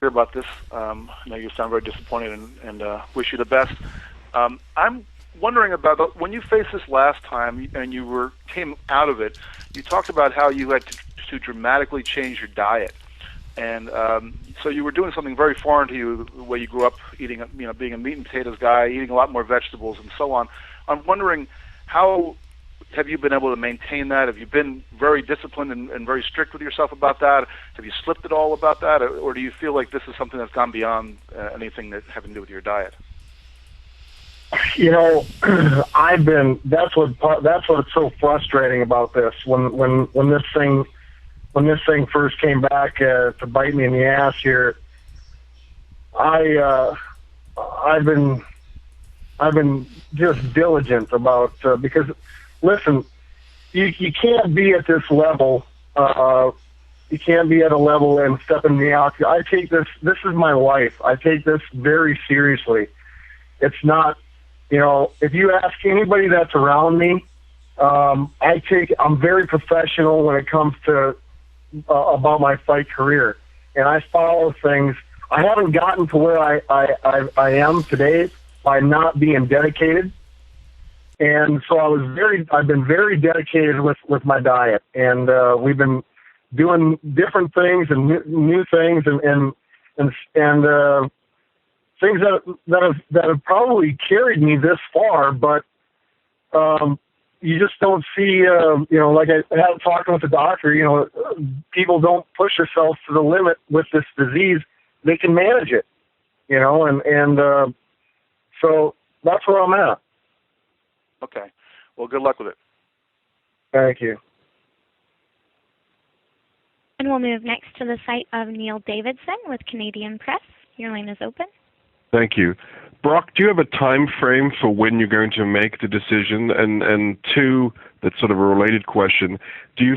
hear about this. I know you sound very disappointed and wish you the best. I'm wondering about when you faced this last time and you came out of it. You talked about how you had to dramatically change your diet, and so you were doing something very foreign to you, the way you grew up eating, being a meat and potatoes guy, eating a lot more vegetables and so on. I'm wondering, how have you been able to maintain that? Have you been very disciplined and very strict with yourself about that? Have you slipped at all about that, or do you feel like this is something that's gone beyond anything that having to do with your diet? That's what's so frustrating about this. When this thing first came back to bite me in the ass here, I've been just diligent about because listen, you can't be at this level. You can't be at a level and step in the out. I take this is my life. I take this very seriously. It's not, if you ask anybody that's around me, I'm very professional when it comes to about my fight career, and I follow things. I haven't gotten to where I am today by not being dedicated, and so I've been very dedicated with my diet, and we've been doing different things and new things and things that have probably carried me this far, but you just don't see, like I had talking with the doctor, people don't push themselves to the limit with this disease. They can manage it, and so that's where I'm at. Okay. Well, good luck with it. Thank you. And we'll move next to the site of Neil Davidson with Canadian Press. Your line is open. Thank you. Brock, do you have a time frame for when you're going to make the decision? And two, that's sort of a related question, do you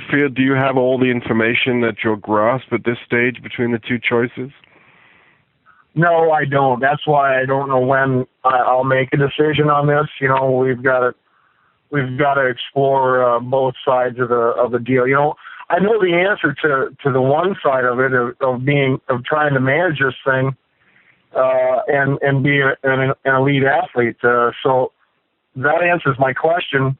have all the information at your grasp at this stage between the two choices? No, I don't. That's why I don't know when I'll make a decision on this. We've got to explore both sides of the deal. I know the answer to the one side of it of trying to manage this thing and be an elite athlete. So that answers my question.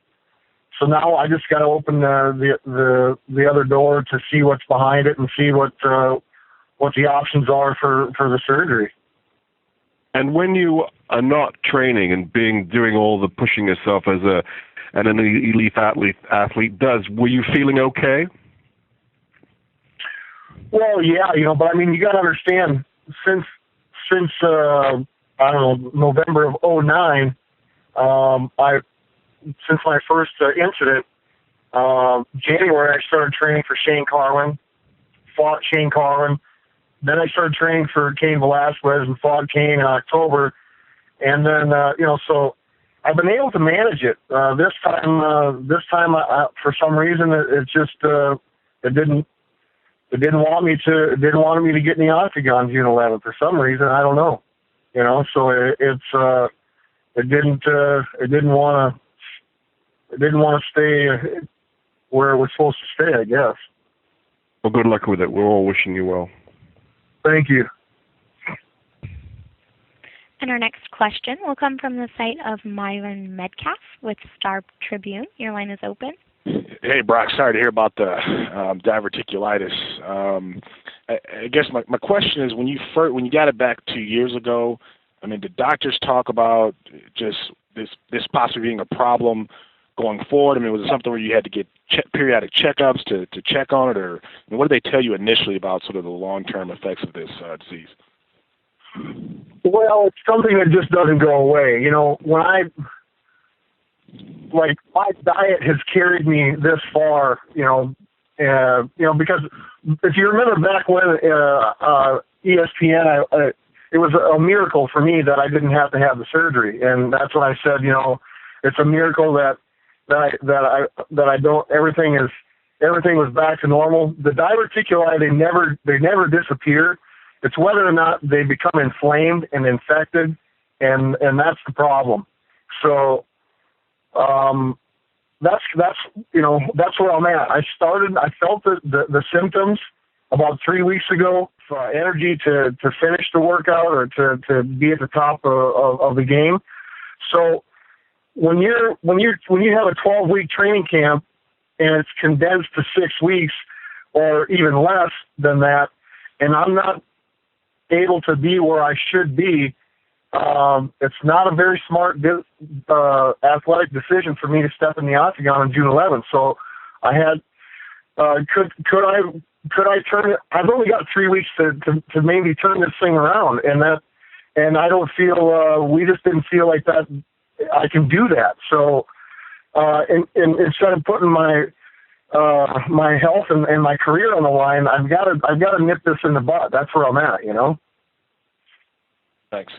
So now I just got to open the other door to see what's behind it and see what the options are for the surgery. And when you are not training and doing all the pushing yourself as an elite athlete does, were you feeling okay? Well, yeah, but I mean, you got to understand, since I don't know, November of 2009, since my first incident, January I started training for Shane Carwin, fought Shane Carwin. Then I started training for Cain Velasquez and fought Cain in October. And then, so I've been able to manage it. This time, for some reason, it just, it didn't want me to get in the octagon June 11th for some reason. I don't know, so it didn't want to stay where it was supposed to stay, I guess. Well, good luck with it. We're all wishing you well. Thank you. And our next question will come from the site of Myron Medcalf with Star Tribune. Your line is open. Hey, Brock, sorry to hear about the diverticulitis. I guess my question is, when you got it back 2 years ago, I mean, did doctors talk about just this possibly being a problem going forward? I mean, was it something where you had to get periodic checkups to check on it, or what did they tell you initially about sort of the long-term effects of this disease? Well, it's something that just doesn't go away. My diet has carried me this far, because if you remember back when ESPN, it was a miracle for me that I didn't have to have the surgery, and that's what I said. It's a miracle that I don't. Everything was back to normal. The diverticuli, they never disappear. It's whether or not they become inflamed and infected, and that's the problem. So that's where I'm at. I felt the symptoms about 3 weeks ago, energy to finish the workout or to be at the top of the game. So when you have a 12-week training camp and it's condensed to 6 weeks or even less than that, and I'm not able to be where I should be, it's not a very smart athletic decision for me to step in the octagon on June 11th. So I had, could I turn it? I've only got 3 weeks to maybe turn this thing around, and I don't feel, we just didn't feel like that I can do that. So, and instead of putting my health and my career on the line, I've got to nip this in the bud. That's where I'm at, you know? Thanks.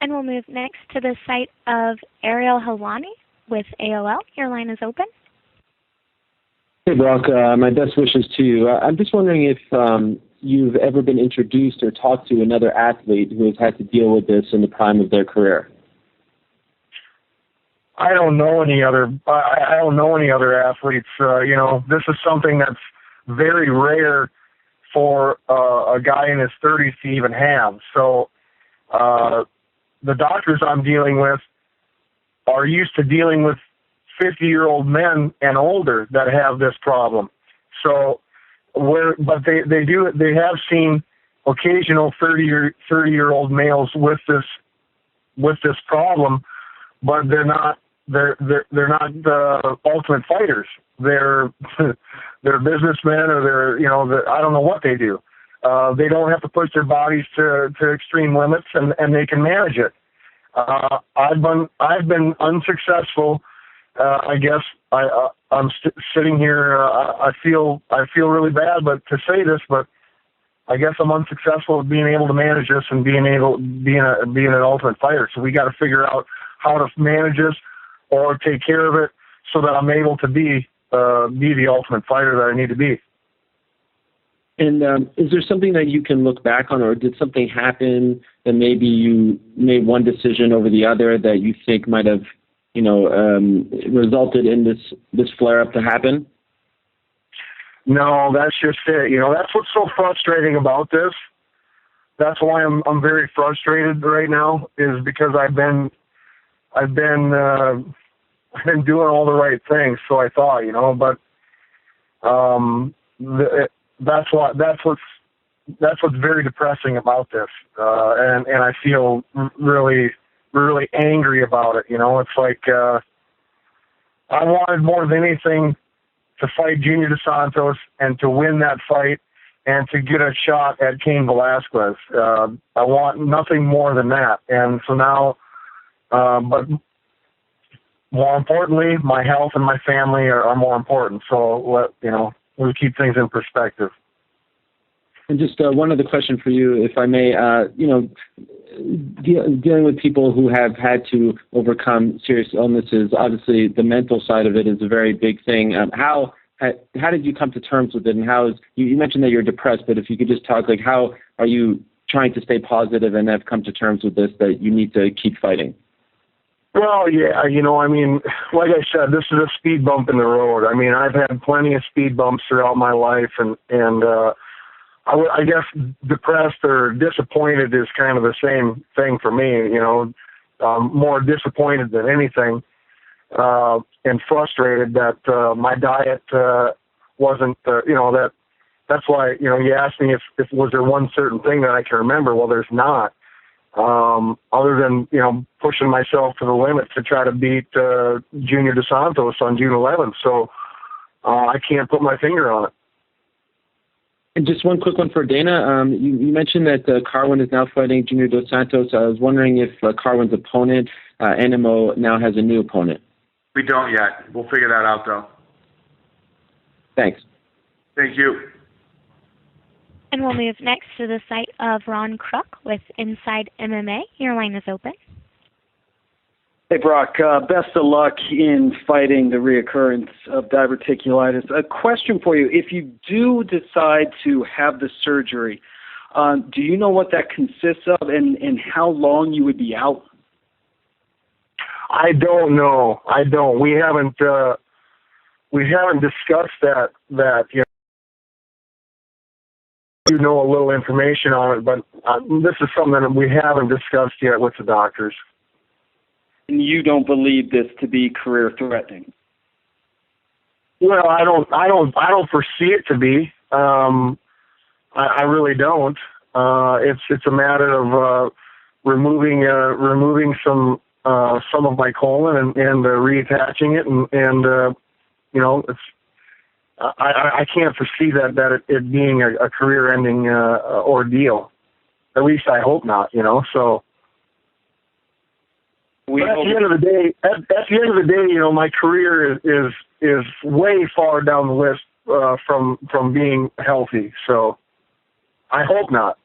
And we'll move next to the site of Ariel Helwani with AOL. Your line is open. Hey, Brock. My best wishes to you. I'm just wondering if you've ever been introduced or talked to another athlete who has had to deal with this in the prime of their career. I don't know any other. I don't know any other athletes. You know, this is something that's very rare for a guy in his 30s to even have. So the doctors I'm dealing with are used to dealing with 50-year-old men and older that have this problem. So, but they have seen occasional 30-year-old males with this problem, but they're not ultimate fighters. They're businessmen, or I don't know what they do. They don't have to push their bodies to extreme limits, and they can manage it. I've been unsuccessful. I guess I'm sitting here. I feel really bad, but to say this, but I guess I'm unsuccessful at being able to manage this and being an ultimate fighter. So we got to figure out how to manage this or take care of it so that I'm able to be the ultimate fighter that I need to be. And is there something that you can look back on, or did something happen that maybe you made one decision over the other that you think might have, resulted in this flare-up to happen? No, that's just it. That's what's so frustrating about this. That's why I'm very frustrated right now, is because I've been doing all the right things. So I thought, but that's what's very depressing about this, and I feel really, really angry about it. It's like I wanted more than anything to fight Junior dos Santos and to win that fight and to get a shot at Cain Velasquez. I want nothing more than that. And so now, but more importantly, my health and my family are more important. So we'll keep things in perspective. And just one other question for you, if I may. Dealing with people who have had to overcome serious illnesses, obviously the mental side of it is a very big thing. How did you come to terms with it, and how is you mentioned that you're depressed, but if you could just talk, like, how are you trying to stay positive and have come to terms with this, that you need to keep fighting? Well, yeah, like I said, this is a speed bump in the road. I've had plenty of speed bumps throughout my life, and I guess depressed or disappointed is kind of the same thing for me. More disappointed than anything, and frustrated that my diet wasn't. That's why you asked me if was there one certain thing that I can remember. Well, there's not. Other than pushing myself to the limit to try to beat Junior dos Santos on June 11th. So I can't put my finger on it. And just one quick one for Dana. You mentioned that Carwin is now fighting Junior dos Santos. I was wondering if Carwin's opponent, NMO, now has a new opponent. We don't yet. We'll figure that out, though. Thanks. Thank you. And we'll move next to the site of Ron Crook with Inside MMA. Your line is open. Hey, Brock. Best of luck in fighting the reoccurrence of diverticulitis. A question for you. If you do decide to have the surgery, do you know what that consists of and how long you would be out? I don't know. I don't. We haven't we haven't discussed that you know a little information on it, but this is something that we haven't discussed yet with the doctors. And you don't believe this to be career threatening? Well, I don't foresee it to be. I really don't. It's a matter of removing some of my colon and reattaching it, and you know, it's I can't foresee that it being a career-ending ordeal. At least I hope not. You know, so. At the end of the day, you know, my career is way far down the list from being healthy. So I hope not.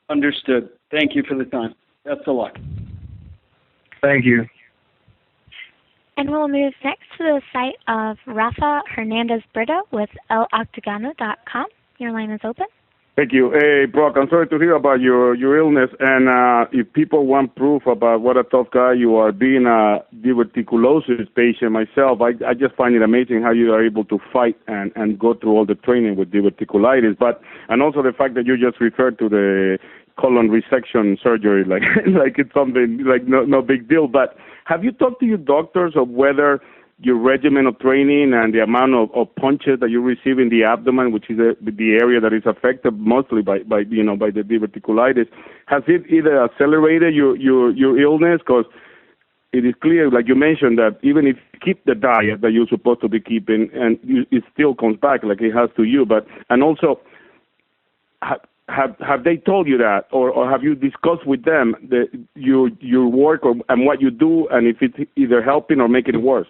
Understood. Thank you for the time. Best of luck. Thank you. And we'll move next to the site of Rafa Hernandez Brito with eloctagono.com. Your line is open. Thank you. Hey, Brock, I'm sorry to hear about your illness. And if people want proof about what a tough guy you are, being a diverticulosis patient myself, I just find it amazing how you are able to fight and go through all the training with diverticulitis. And also the fact that you just referred to the colon resection surgery, like it's something like no big deal. But have you talked to your doctors of whether your regimen of training and the amount of punches that you receive in the abdomen, which is the area that is affected mostly by the diverticulitis, has it either accelerated your illness? Because it is clear, like you mentioned, that even if you keep the diet that you're supposed to be keeping, and it still comes back like it has to you. And also, have they told you that, or have you discussed with them your work and what you do, and if it's either helping or making it worse?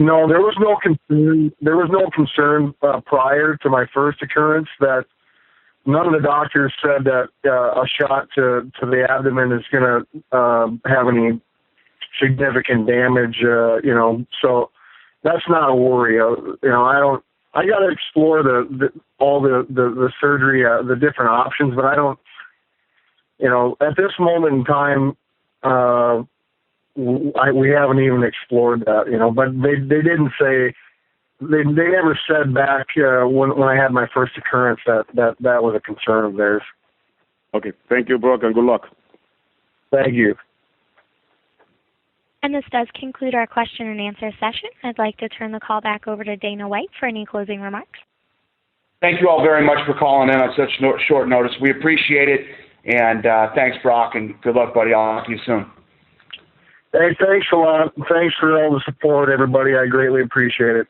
No, there was no concern. There was no concern prior to my first occurrence. That none of the doctors said that a shot to the abdomen is going to have any significant damage. You know, so that's not a worry. You know, I got to explore all the surgery, the different options, but I don't. You know, at this moment in time. We haven't even explored that, you know, but they didn't say, they never said back when I had my first occurrence that was a concern of theirs. Okay. Thank you, Brock, and good luck. Thank you. And this does conclude our question and answer session. I'd like to turn the call back over to Dana White for any closing remarks. Thank you all very much for calling in on such short notice. We appreciate it. And thanks, Brock, and good luck, buddy. I'll talk to you soon. Hey, thanks a lot. Thanks for all the support, everybody. I greatly appreciate it.